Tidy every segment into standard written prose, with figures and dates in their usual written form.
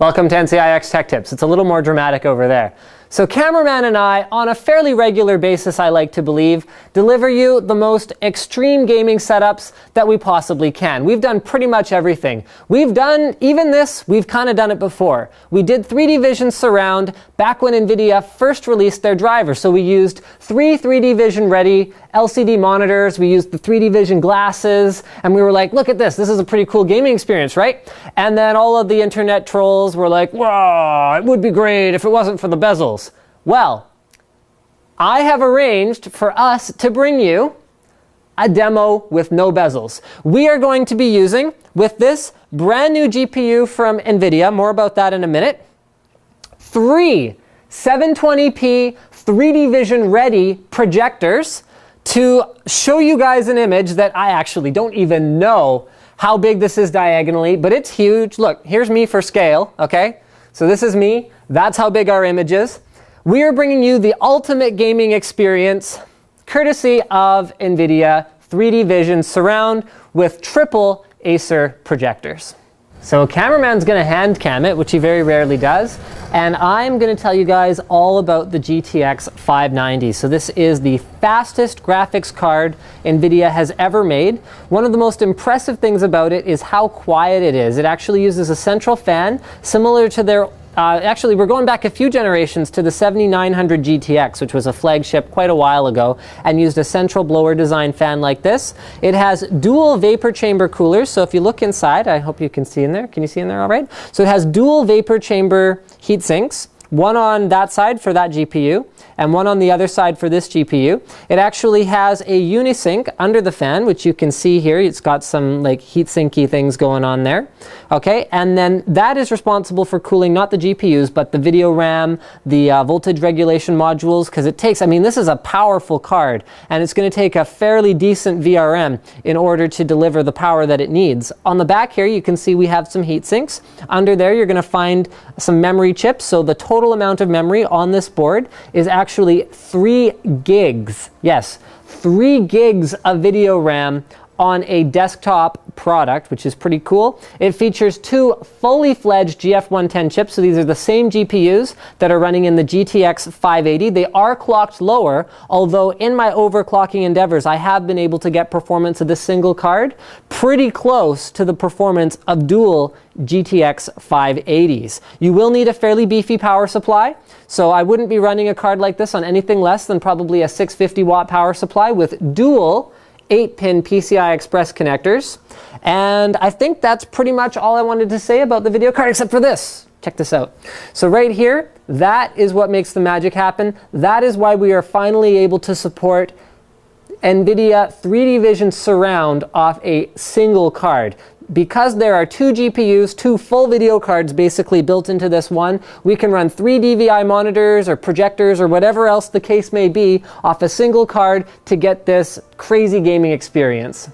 Welcome to NCIX Tech Tips. It's a little more dramatic over there. So cameraman and I, on a fairly regular basis, I like to believe, deliver you the most extreme gaming setups that we possibly can. We've done pretty much everything. We've done, even this, we've kind of done it before. We did 3D Vision Surround back when NVIDIA first released their driver. So we used 3D Vision ready LCD monitors, we used the 3D Vision glasses, and we were like, look at this is a pretty cool gaming experience, right? And then all of the internet trolls were like, whoa, it would be great if it wasn't for the bezels. Well, I have arranged for us to bring you a demo with no bezels. We are going to be using, with this brand new GPU from NVIDIA, more about that in a minute, 3 720p 3D Vision ready projectors to show you guys an image that I actually don't even know how big this is diagonally, but it's huge. Look, here's me for scale, okay? So this is me. That's how big our image is. We are bringing you the ultimate gaming experience courtesy of NVIDIA 3D Vision Surround with triple Acer projectors. So cameraman's going to hand cam it, which he very rarely does, and I'm going to tell you guys all about the GTX 590. So this is the fastest graphics card NVIDIA has ever made. One of the most impressive things about it is how quiet it is. It actually uses a central fan similar to their actually, we're going back a few generations to the 7900 GTX, which was a flagship quite a while ago, and used a central blower design fan like this. It has dual vapor chamber coolers, so if you look inside, I hope you can see in there. Can you see in there all right? So it has dual vapor chamber heat sinks, one on that side for that GPU, and one on the other side for this GPU. It actually has a unisync under the fan, which you can see here. It's got some like heat sinky things going on there. Okay, and then that is responsible for cooling not the GPUs, but the video RAM, the voltage regulation modules, because it takes, I mean, this is a powerful card, and it's going to take a fairly decent VRM in order to deliver the power that it needs. On the back here, you can see we have some heat sinks. Under there, you're going to find some memory chips, so the total amount of memory on this board is actually 3 gigs. Yes, 3 gigs of video RAM on a desktop product, which is pretty cool. It features 2 fully fledged GF110 chips, so these are the same GPUs that are running in the GTX 580. They are clocked lower, although in my overclocking endeavors, I have been able to get performance of this single card pretty close to the performance of dual GTX 580s. You will need a fairly beefy power supply, so I wouldn't be running a card like this on anything less than probably a 650 watt power supply with dual 8-pin PCI Express connectors. And I think that's pretty much all I wanted to say about the video card, except for this. Check this out. So right here, that is what makes the magic happen. That is why we are finally able to support NVIDIA 3D Vision Surround off a single card. Because there are 2 GPUs, 2 full video cards basically built into this one, we can run 3 DVI monitors or projectors or whatever else the case may be off a single card to get this crazy gaming experience.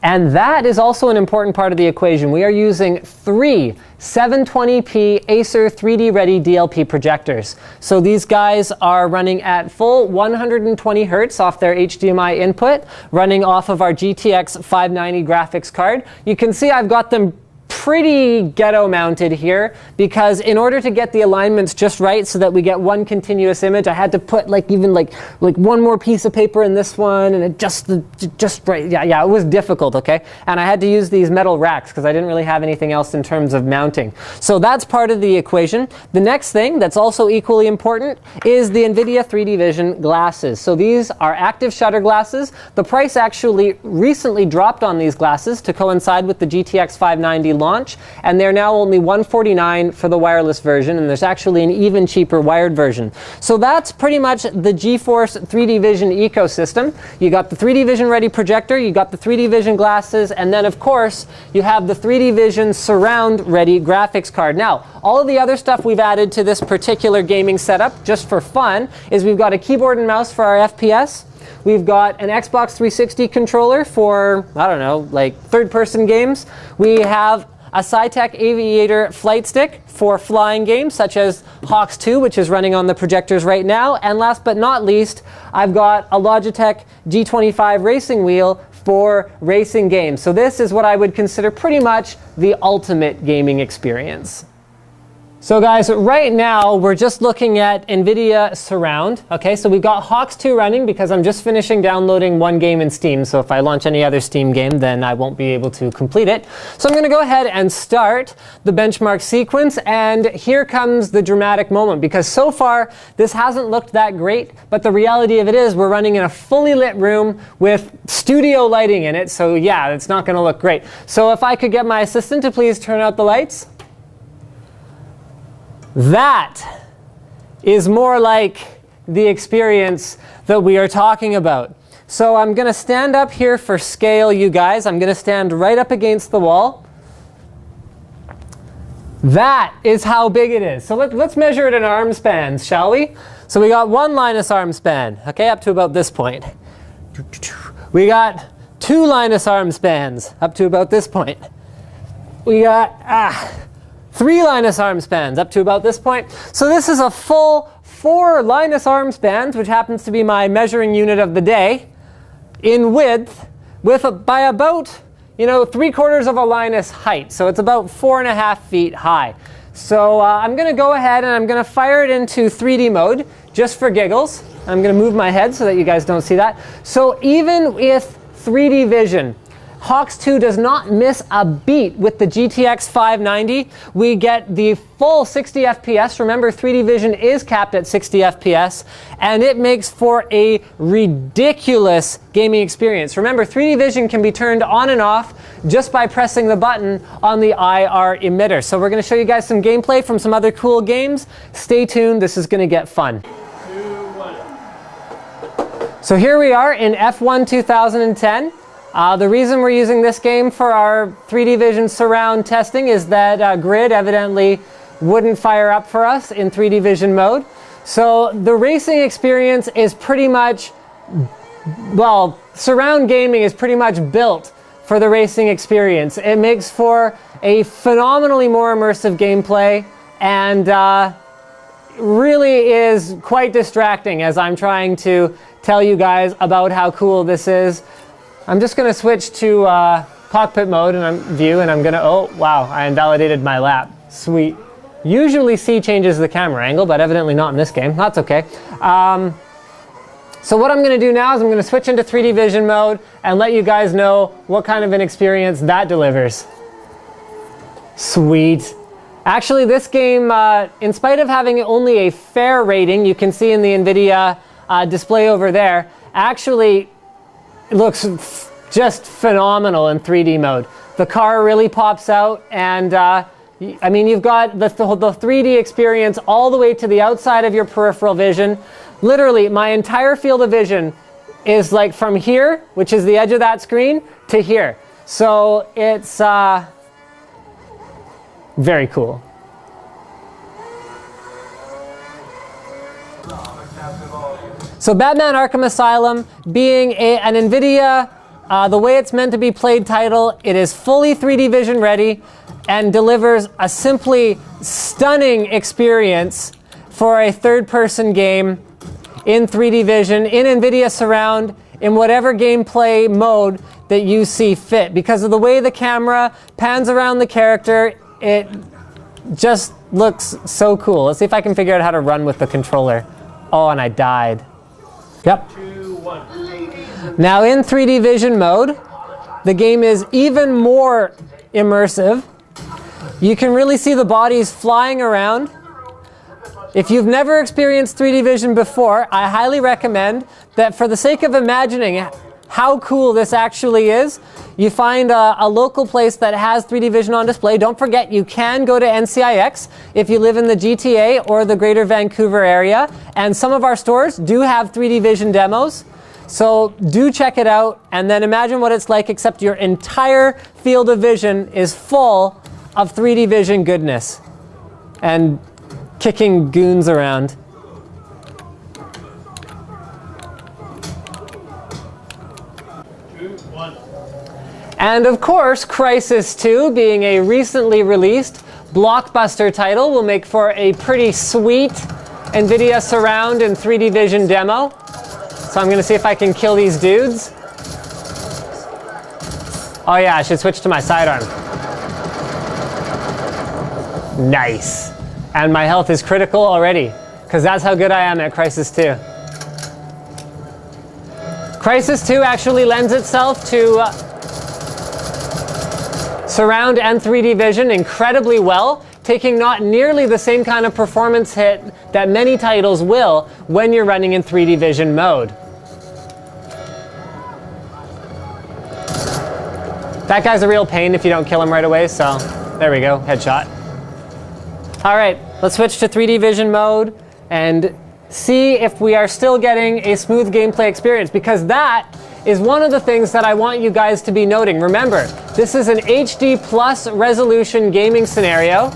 And that is also an important part of the equation. We are using 3 720p Acer 3D Ready DLP projectors. So these guys are running at full 120 Hertz off their HDMI input, running off of our GTX 590 graphics card. You can see I've got them pretty ghetto mounted here, because in order to get the alignments just right so that we get one continuous image, I had to put even one more piece of paper in this one, and it just right. Yeah, it was difficult, okay? And I had to use these metal racks because I didn't really have anything else in terms of mounting. So that's part of the equation. The next thing that's also equally important is the NVIDIA 3D Vision glasses. So these are active shutter glasses. The price actually recently dropped on these glasses to coincide with the GTX 590 launch, and they're now only $149 for the wireless version, and there's actually an even cheaper wired version. So that's pretty much the GeForce 3D Vision ecosystem. You got the 3D Vision ready projector, you got the 3D Vision glasses, and then of course you have the 3D Vision Surround ready graphics card. Now, all of the other stuff we've added to this particular gaming setup, just for fun, is we've got a keyboard and mouse for our FPS. We've got an Xbox 360 controller for, I don't know, like third-person games. We have a Sci-Tech Aviator flight stick for flying games such as Hawks 2, which is running on the projectors right now. And last but not least, I've got a Logitech G25 racing wheel for racing games. So this is what I would consider pretty much the ultimate gaming experience. So guys, right now we're just looking at NVIDIA Surround. Okay, so we've got Hawks 2 running because I'm just finishing downloading one game in Steam. So if I launch any other Steam game, then I won't be able to complete it. So I'm going to go ahead and start the benchmark sequence. And here comes the dramatic moment, because so far this hasn't looked that great. But the reality of it is we're running in a fully lit room with studio lighting in it. So yeah, it's not going to look great. So if I could get my assistant to please turn out the lights. That is more like the experience that we are talking about. So I'm going to stand up here for scale, you guys. I'm going to stand right up against the wall. That is how big it is. So let's measure it in arm spans, shall we? So we got 1 Linus arm span, okay, up to about this point. We got 2 Linus arm spans, up to about this point. We got 3 Linus arm spans up to about this point. So this is a full 4 Linus arm spans, which happens to be my measuring unit of the day, in width, by about 3/4 of a Linus height. So it's about 4.5 feet high. So I'm going to go ahead and I'm going to fire it into 3D mode just for giggles. I'm going to move my head so that you guys don't see that. So even with 3D vision, Hawks 2 does not miss a beat with the GTX 590. We get the full 60 FPS. Remember, 3D vision is capped at 60 FPS, and it makes for a ridiculous gaming experience. Remember, 3D vision can be turned on and off just by pressing the button on the IR emitter. So we're going to show you guys some gameplay from some other cool games. Stay tuned. This is going to get fun. 2, 1. So here we are in F1 2010. The reason we're using this game for our 3D vision surround testing is that Grid evidently wouldn't fire up for us in 3D vision mode. So the racing experience is pretty much, well, surround gaming is pretty much built for the racing experience. It makes for a phenomenally more immersive gameplay, and really is quite distracting as I'm trying to tell you guys about how cool this is. I'm just going to switch to cockpit mode and view, and I'm going to, oh wow, I invalidated my lap. Sweet. Usually C changes the camera angle, but evidently not in this game. That's okay. So what I'm going to do now is I'm going to switch into 3D vision mode and let you guys know what kind of an experience that delivers. Sweet. Actually, this game, in spite of having only a fair rating, you can see in the NVIDIA display over there, actually it looks just phenomenal in 3D mode. The car really pops out, and I mean, you've got the 3D experience all the way to the outside of your peripheral vision. Literally, my entire field of vision is like from here, which is the edge of that screen, to here. So it's very cool. So Batman Arkham Asylum, being an NVIDIA, the way it's meant to be played title, it is fully 3D vision ready and delivers a simply stunning experience for a third-person game in 3D vision, in NVIDIA Surround, in whatever gameplay mode that you see fit. Because of the way the camera pans around the character, it just looks so cool. Let's see if I can figure out how to run with the controller. Oh, and I died. Yep. 2, 1. Now in 3D vision mode, the game is even more immersive. You can really see the bodies flying around. If you've never experienced 3D vision before, I highly recommend that for the sake of imagining how cool this actually is, you find a local place that has 3D vision on display. Don't forget, you can go to NCIX if you live in the GTA or the Greater Vancouver area. And some of our stores do have 3D vision demos. So do check it out, and then imagine what it's like, except your entire field of vision is full of 3D vision goodness and kicking goons around. And of course, Crysis 2, being a recently released blockbuster title, will make for a pretty sweet NVIDIA Surround and 3D vision demo. So I'm going to see if I can kill these dudes. Oh yeah, I should switch to my sidearm. Nice. And my health is critical already, because that's how good I am at Crysis 2. Crysis 2 actually lends itself to surround and 3D vision incredibly well, taking not nearly the same kind of performance hit that many titles will when you're running in 3D vision mode. That guy's a real pain if you don't kill him right away, so there we go, headshot. All right, let's switch to 3D vision mode and see if we are still getting a smooth gameplay experience, because that is one of the things that I want you guys to be noting. Remember, this is an HD plus resolution gaming scenario,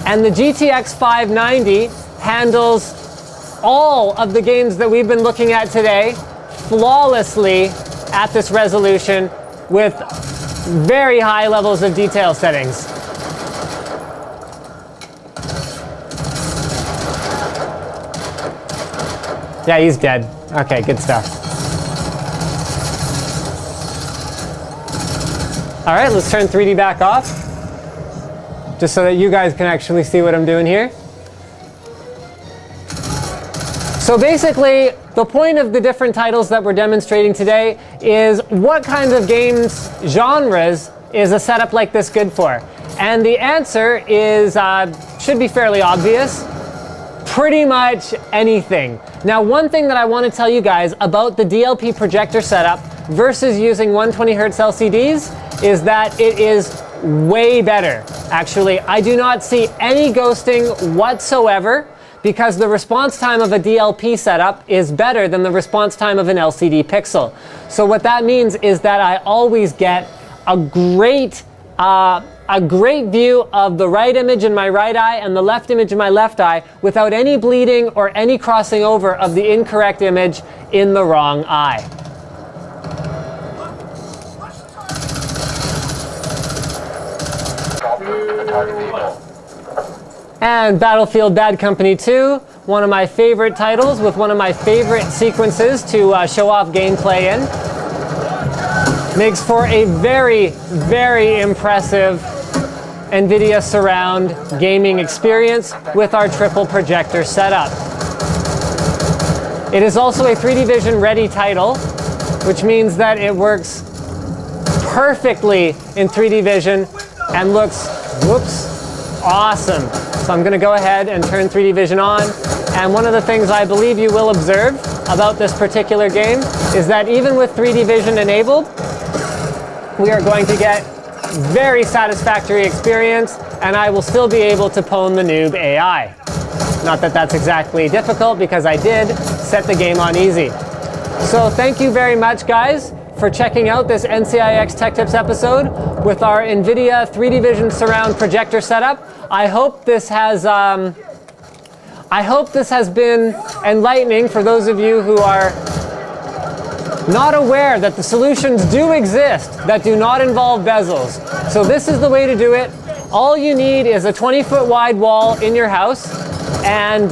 and the GTX 590 handles all of the games that we've been looking at today flawlessly at this resolution with very high levels of detail settings. Yeah, he's dead. Okay, good stuff. All right, let's turn 3D back off, just so that you guys can actually see what I'm doing here. So basically, the point of the different titles that we're demonstrating today is what kinds of games genres is a setup like this good for? And the answer is, should be fairly obvious. Pretty much anything. Now, one thing that I want to tell you guys about the DLP projector setup versus using 120Hz LCDs is that it is way better. Actually, I do not see any ghosting whatsoever, because the response time of a DLP setup is better than the response time of an LCD pixel. So what that means is that I always get a great view of the right image in my right eye and the left image in my left eye without any bleeding or any crossing over of the incorrect image in the wrong eye. And Battlefield Bad Company 2, one of my favorite titles with one of my favorite sequences to show off gameplay in. Makes for a very, very impressive NVIDIA Surround gaming experience with our triple projector setup. It is also a 3D Vision ready title, which means that it works perfectly in 3D Vision and looks, whoops, awesome. So I'm going to go ahead and turn 3D Vision on. And one of the things I believe you will observe about this particular game is that even with 3D Vision enabled, we are going to get very satisfactory experience, and I will still be able to pwn the noob AI. Not that that's exactly difficult, because I did set the game on easy. So thank you very much, guys, for checking out this NCIX Tech Tips episode with our NVIDIA 3D Vision Surround projector setup. I hope this has been enlightening for those of you who are not aware that the solutions do exist that do not involve bezels. So this is the way to do it. All you need is a 20-foot wide wall in your house, and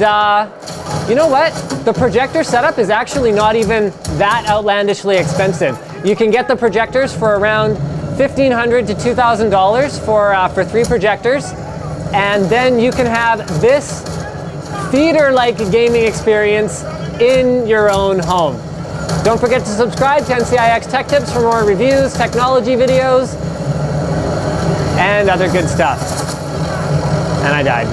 you know what? The projector setup is actually not even that outlandishly expensive. You can get the projectors for around $1,500 to $2,000 for 3 projectors, and then you can have this theater-like gaming experience in your own home. Don't forget to subscribe to NCIX Tech Tips for more reviews, technology videos, and other good stuff. And I died.